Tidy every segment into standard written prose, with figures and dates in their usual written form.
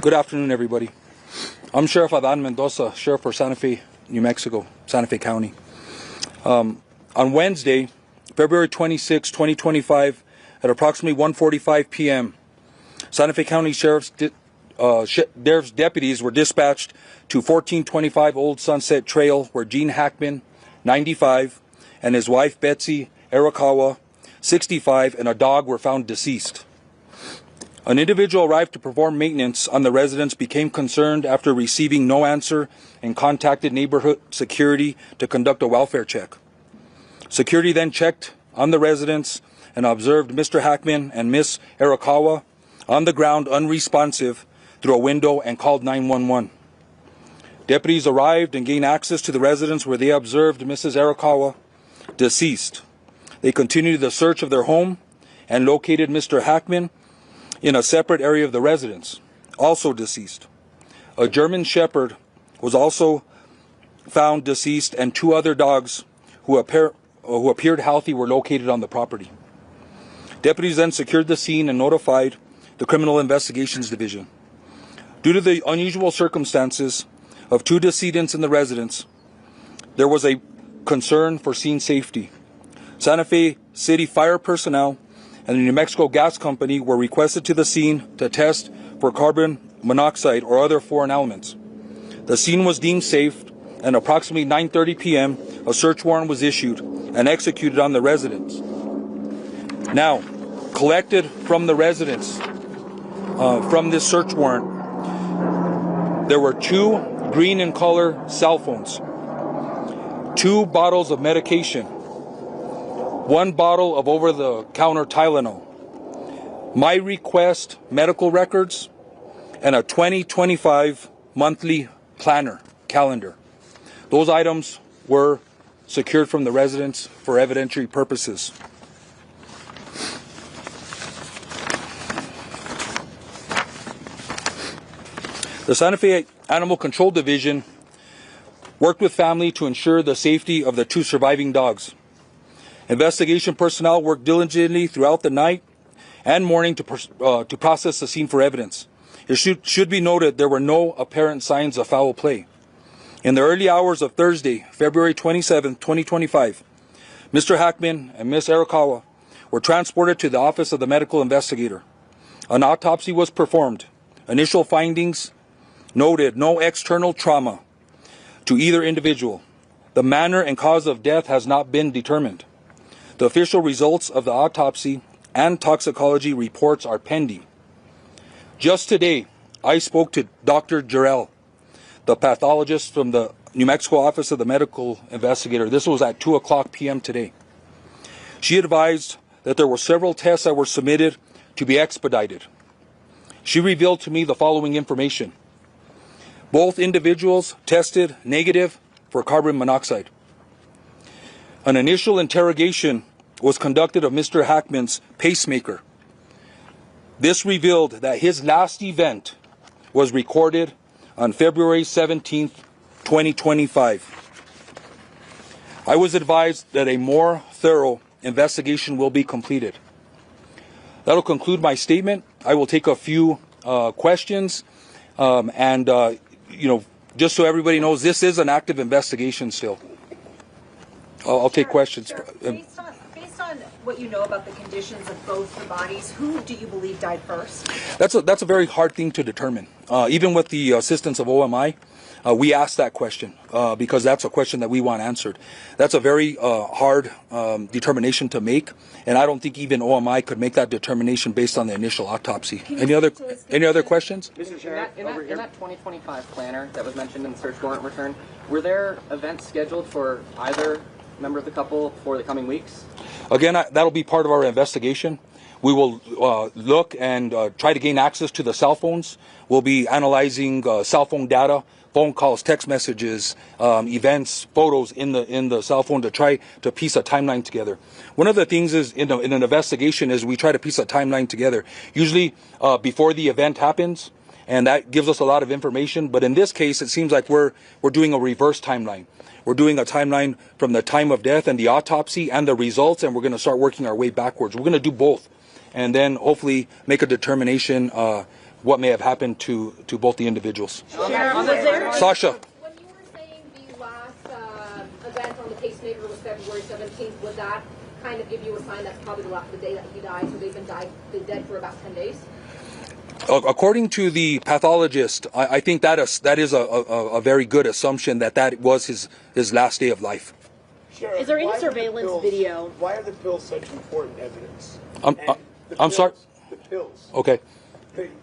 Good afternoon, everybody. I'm Sheriff Adan Mendoza, Sheriff for Santa Fe, New Mexico, Santa Fe County. On Wednesday, February 26, 2025, at approximately 1:45 p.m., Santa Fe County Sheriff's deputies were dispatched to 1425 Old Sunset Trail, where Gene Hackman, 95, and his wife Betsy Arakawa, 65, and a dog were found deceased. An individual arrived to perform maintenance on the residence, became concerned after receiving no answer, and contacted neighborhood security to conduct a welfare check. Security then checked on the residence and observed Mr. Hackman and Miss Arakawa on the ground unresponsive through a window and called 911. Deputies arrived and gained access to the residence, where they observed Mrs. Arakawa deceased. They continued the search of their home and located Mr. Hackman in a separate area of the residence, also deceased. A German Shepherd was also found deceased, and two other dogs who appeared healthy were located on the property. Deputies then secured the scene and notified the Criminal Investigations Division. Due to the unusual circumstances of two decedents in the residence, there was a concern for scene safety. Santa Fe City Fire personnel and the New Mexico Gas Company were requested to the scene to test for carbon monoxide or other foreign elements. The scene was deemed safe, and approximately 9:30 p.m., a search warrant was issued and executed on the residence. Now, collected from the residence, from this search warrant, there were 2 green in color cell phones, 2 bottles of medication, 1 bottle of over-the-counter Tylenol, My Request medical records, and a 2025 monthly planner calendar. Those items were secured from the residence for evidentiary purposes. The Santa Fe Animal Control Division worked with family to ensure the safety of the 2 surviving dogs. Investigation personnel worked diligently throughout the night and morning to process the scene for evidence. It should be noted there were no apparent signs of foul play. In the early hours of Thursday, February 27, 2025, Mr. Hackman and Ms. Arakawa were transported to the office of the medical investigator. An autopsy was performed. Initial findings noted no external trauma to either individual. The manner and cause of death has not been determined. The official results of the autopsy and toxicology reports are pending. Just today, I spoke to Dr. Jarrell, the pathologist from the New Mexico Office of the Medical Investigator. This was at 2:00 p.m. today. She advised that there were several tests that were submitted to be expedited. She revealed to me the following information. Both individuals tested negative for carbon monoxide. An initial interrogation was conducted of Mr. Hackman's pacemaker. This revealed that his last event was recorded on February 17, 2025. I was advised that a more thorough investigation will be completed. That'll conclude my statement. I will take a few questions, just so everybody knows, this is an active investigation still. I'll take questions. Sure. Based on what you know about the conditions of both the bodies, who do you believe died first? That's a very hard thing to determine. Even with the assistance of OMI, we asked that question because that's a question that we want answered. That's a very hard determination to make, and I don't think even OMI could make that determination based on the initial autopsy. Any other questions? Mr. Chair, in that 2025 planner that was mentioned in the search warrant return, were there events scheduled for either member of the couple for the coming weeks? Again, that'll be part of our investigation. We will look and try to gain access to the cell phones. We'll be analyzing cell phone data, phone calls, text messages, events, photos in the cell phone to try to piece a timeline together. One of the things is in an investigation is we try to piece a timeline together, usually before the event happens, and that gives us a lot of information. But in this case, it seems like we're doing a reverse timeline. We're doing a timeline from the time of death and the autopsy and the results, and we're going to start working our way backwards. We're going to do both, and then hopefully make a determination what may have happened to both the individuals. Sasha. When you were saying the last event on the pacemaker was February 17th, would that kind of give you a sign that's probably the day that he died, so they've been dead for about 10 days? According to the pathologist, I think that is a very good assumption that was his last day of life. Sheriff, is there any surveillance video? Why are the pills such important evidence? I'm sorry? The pills. Okay.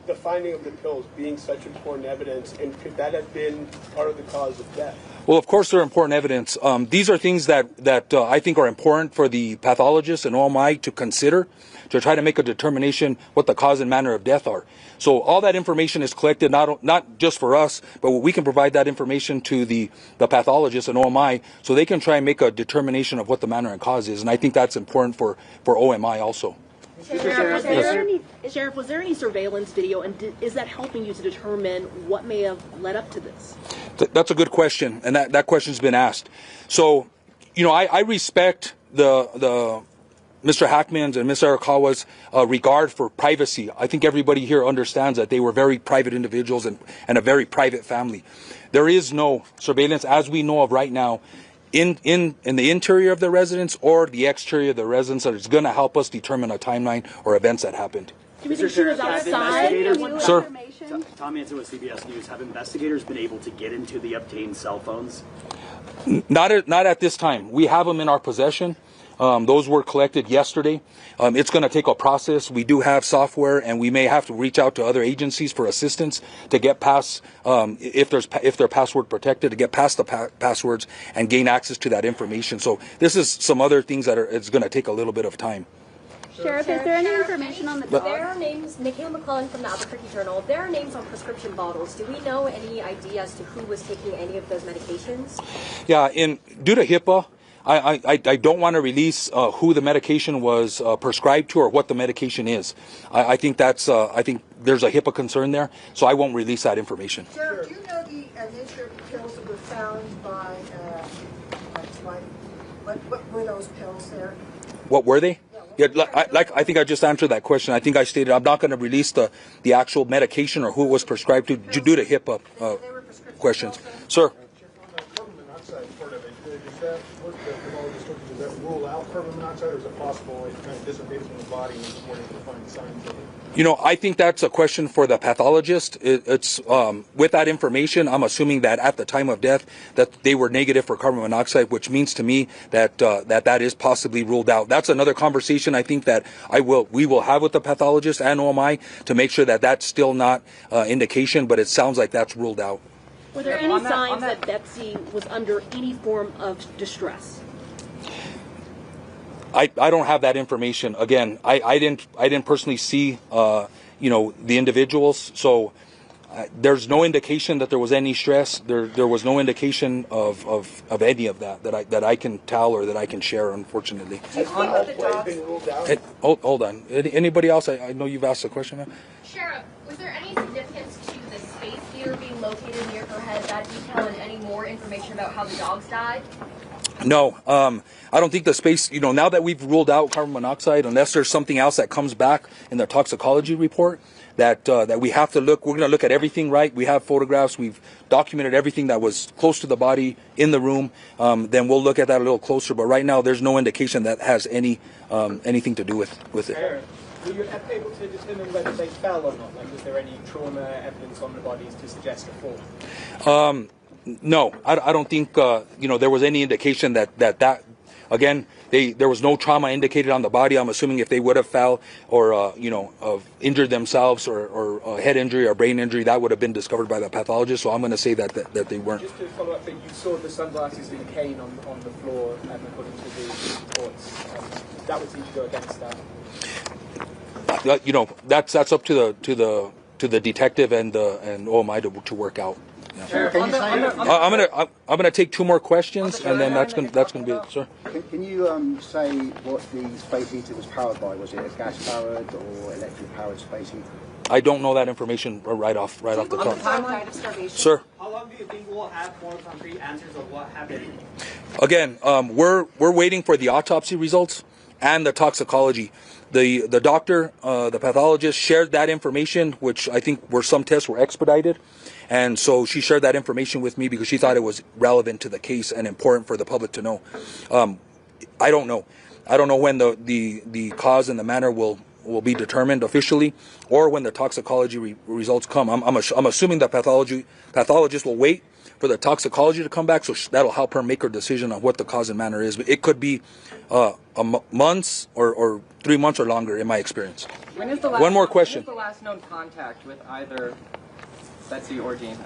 The finding of the pills being such important evidence, and could that have been part of the cause of death? Well, of course, they're important evidence. These are things that I think are important for the pathologist and OMI to consider to try to make a determination what the cause and manner of death are. So all that information is collected, not just for us, but we can provide that information to the pathologist and OMI so they can try and make a determination of what the manner and cause is. And I think that's important for OMI also. Sheriff, was there any surveillance video, and is that helping you to determine what may have led up to this? That's a good question, and that question's been asked. So, I respect the Mr. Hackman's and Ms. Arakawa's regard for privacy. I think everybody here understands that they were very private individuals and a very private family. There is no surveillance, as we know of right now, in the interior of the residence or the exterior of the residence that is going to help us determine a timeline or events that happened. Do we think she was outside? Sir? Tom Manson with CBS News. Have investigators been able to get into the obtained cell phones? Not at this time. We have them in our possession. Those were collected yesterday. It's going to take a process. We do have software, and we may have to reach out to other agencies for assistance to get past, if they're password protected, to get past the passwords and gain access to that information. So this is some other things it's going to take a little bit of time. Sheriff, is there any information on the dog? There are names, Nikhil McClellan from the Albuquerque Journal, there are names on prescription bottles. Do we know any idea as to who was taking any of those medications? Yeah, due to HIPAA, I don't want to release who the medication was prescribed to or what the medication is. I think there's a HIPAA concern there, so I won't release that information. Sheriff, do you know the nature of the pills that were found by Mike's wife? What were those pills there? What were they? Yeah, I think I just answered that question. I think I stated I'm not going to release the actual medication or who it was prescribed to due to HIPAA questions. Sir? Carbon monoxide part of it, is that what the pathologist told you, does that rule out carbon monoxide, or is it possible it kind of dissipates from the body and before they can find signs of it? I think that's a question for the pathologist. It's with that information, I'm assuming that at the time of death that they were negative for carbon monoxide, which means to me that that is possibly ruled out. That's another conversation I think that we will have with the pathologist and OMI to make sure that that's still not indication, but it sounds like that's ruled out. Were there any signs that Betsy was under any form of distress? I don't have that information. Again, I didn't personally see the individuals, so there's no indication that there was any stress. There was no indication of any of that I can tell or that I can share, unfortunately. Hold on. Anybody else? I know you've asked a question, ma'am. Sheriff, was there any significance to the space heater being located near her head, that detail, and any more information about how the dogs died? No, I don't think the space, now that we've ruled out carbon monoxide, unless there's something else that comes back in the toxicology report, that we have to look, we're going to look at everything, right? We have photographs, we've documented everything that was close to the body in the room, then we'll look at that a little closer. But right now, there's no indication that has anything to do with it. Were you able to determine whether they fell or not? Like, was there any trauma evidence on the bodies to suggest a fall? No, I don't think there was any indication that again there was no trauma indicated on the body. I'm assuming if they would have fell or injured themselves or a head injury or brain injury, that would have been discovered by the pathologist. So I'm going to say that they weren't. Just to follow up, you saw the sunglasses and the cane on the floor, according to the reports. That would seem to go against that. That's up to the detective and OMI to work out. Yeah. I'm gonna take two more questions, and then that's gonna be it, sir. Can you say what the space heater was powered by? Was it a gas powered or electric powered space heater? I don't know that information right off the top. Timeline of starvation. Sir. How long do you think we'll have more concrete answers of what happened? Again, we're waiting for the autopsy results. and the toxicology. The doctor, the pathologist, shared that information, which I think some tests were expedited. And so she shared that information with me because she thought it was relevant to the case and important for the public to know. I don't know. I don't know when the cause and the manner will be determined officially, or when the toxicology results come. I'm assuming the pathologist will wait for the toxicology to come back, so that'll help her make her decision on what the cause and manner is. But it could be months or 3 months or longer, in my experience. One more question. When is the last known contact with either Betsy or Gene?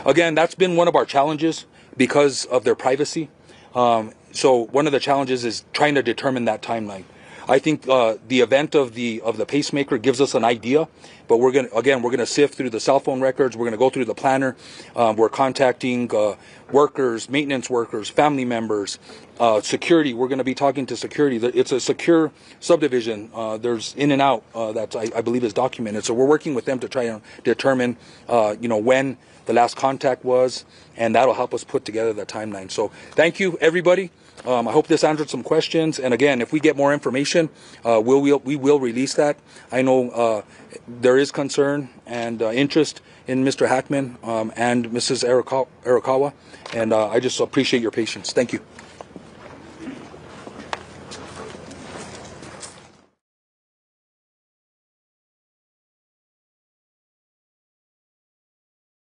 Again, that's been one of our challenges because of their privacy. So one of the challenges is trying to determine that timeline. I think the event of the pacemaker gives us an idea, but we're gonna sift through the cell phone records. We're gonna go through the planner. We're contacting workers, maintenance workers, family members, security. We're gonna be talking to security. It's a secure subdivision. There's in and out that I believe is documented. So we're working with them to try and determine, when the last contact was, and that'll help us put together the timeline. So thank you, everybody. I hope this answered some questions. And again, if we get more information, we will release that. I know there is concern and interest in Mr. Hackman and Mrs. Arakawa, and I just appreciate your patience. Thank you.